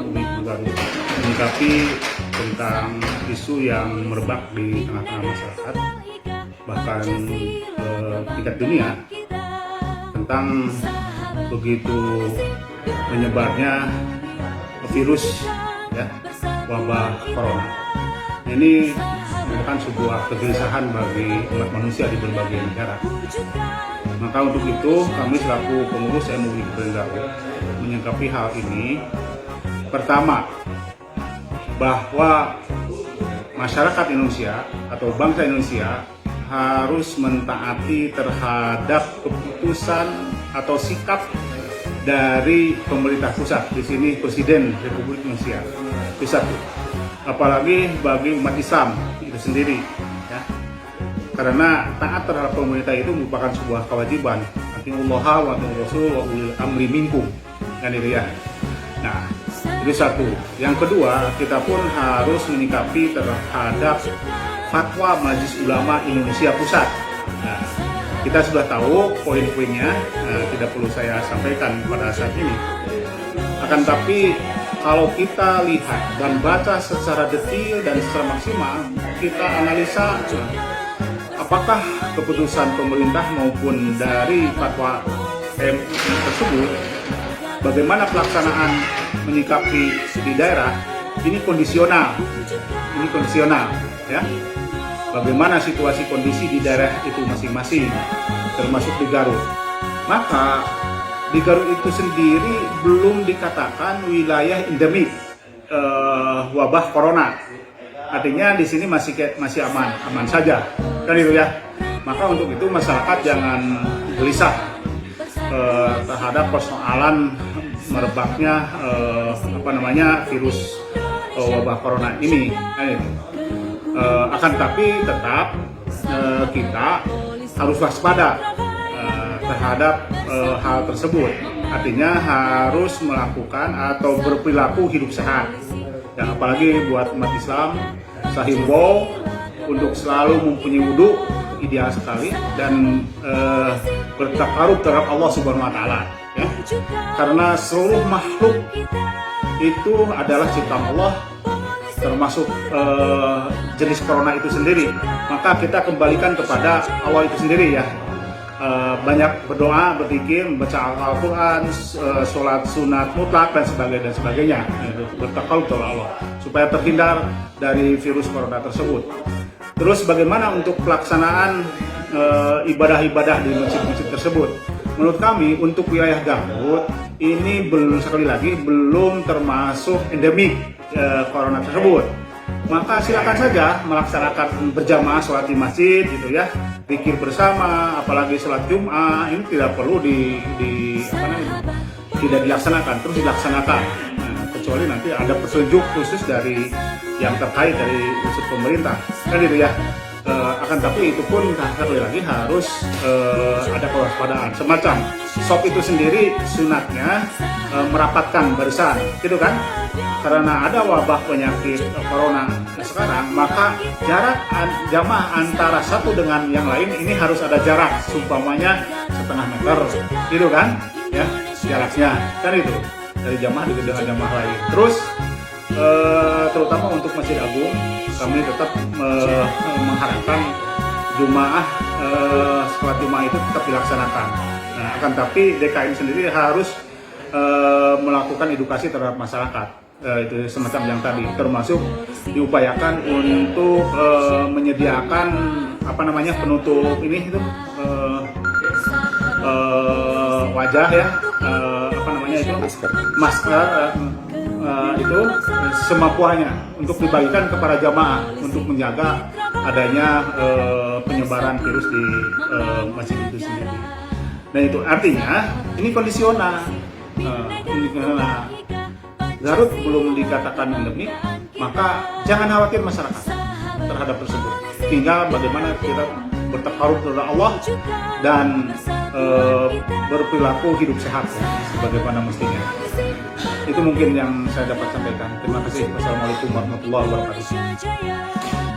UI Garut menyikapi tentang isu yang merebak di tengah-tengah masyarakat, bahkan tingkat dunia, tentang begitu menyebarnya virus ya, wabah corona. Ini merupakan sebuah kegelisahan bagi umat manusia di berbagai negara. Maka untuk itu kami selaku pengurus MUI Garut menyikapi hal ini. Pertama, bahwa masyarakat Indonesia atau bangsa Indonesia harus mentaati terhadap keputusan atau sikap dari pemerintah pusat, di sini Presiden Republik Indonesia. Itu satu. Apalagi bagi umat Islam itu sendiri, ya. Karena taat terhadap pemerintah itu merupakan sebuah kewajiban. Atiullaha wa atiur rasul wa ulil amri minkum, kan itu ya. Nah, itu satu. Yang kedua, kita pun harus menyikapi terhadap fatwa Majelis Ulama Indonesia Pusat. Nah, kita sudah tahu poin-poinnya, tidak perlu saya sampaikan pada saat ini. Akan tapi kalau kita lihat dan baca secara detail dan secara maksimal, kita analisa apakah keputusan pemerintah maupun dari fatwa MUI tersebut, bagaimana pelaksanaan menyikapi di daerah, ini kondisional ya. Bagaimana situasi kondisi di daerah itu masing-masing, termasuk di Garut. Maka di Garut itu sendiri belum dikatakan wilayah endemik wabah corona. Artinya di sini masih aman saja, kan itu ya. Maka untuk itu masyarakat jangan gelisah terhadap persoalan merebaknya virus wabah corona ini. Akan tapi tetap kita harus waspada terhadap hal tersebut. Artinya harus melakukan atau berperilaku hidup sehat. Dan apalagi buat umat Islam, saya himbau untuk selalu mempunyai wudhu, ideal sekali, dan bertakarub terhadap Allah Subhanahu Wa Taala. Ya. Karena seluruh makhluk itu adalah ciptaan Allah, termasuk jenis corona itu sendiri. Maka kita kembalikan kepada Allah itu sendiri ya. Banyak berdoa, berzikir, membaca Al-Quran, sholat sunat mutlak dan sebagainya. Bertakarub kepada Allah supaya terhindar dari virus corona tersebut. Terus bagaimana untuk pelaksanaan ibadah-ibadah di masjid-masjid tersebut? Menurut kami untuk wilayah Garut ini belum termasuk endemik corona tersebut. Maka silakan saja melaksanakan berjamaah sholat di masjid gitu ya, zikir bersama, apalagi sholat Jumat ini tidak perlu tidak dilaksanakan, terus dilaksanakan. Nah, kecuali nanti ada petunjuk khusus dari yang terkait dari unsur pemerintah, kan gitu ya. Akan tapi itu pun sekali lagi harus ada kewaspadaan. Semacam SOP itu sendiri sunatnya merapatkan barisan, gitu kan? Karena ada wabah penyakit corona sekarang, maka jarak jamaah antara satu dengan yang lain ini harus ada jarak, seumpamanya setengah meter, gitu kan? Ya, jaraknya kan itu dari jamaah dengan jamaah lain. Terus terutama untuk Masjid Agung, kami tetap mengharapkan Jumaah sholat Jumaah itu tetap dilaksanakan. Nah, akan tapi DKM sendiri harus melakukan edukasi terhadap masyarakat. Itu semacam yang tadi, termasuk diupayakan untuk menyediakan penutup ini itu wajah ya, itu masker itu semampuannya untuk dibagikan kepada jamaah untuk menjaga adanya penyebaran virus di masjid itu sendiri. Dan itu artinya ini kondisional. Garut belum dikatakan endemik, maka jangan khawatir masyarakat terhadap tersebut. Tinggal bagaimana kita bertakarub kepada Allah dan berperilaku hidup sehat sebagaimana mestinya. Itu mungkin yang saya dapat sampaikan. Terima kasih. Wassalamualaikum warahmatullahi wabarakatuh.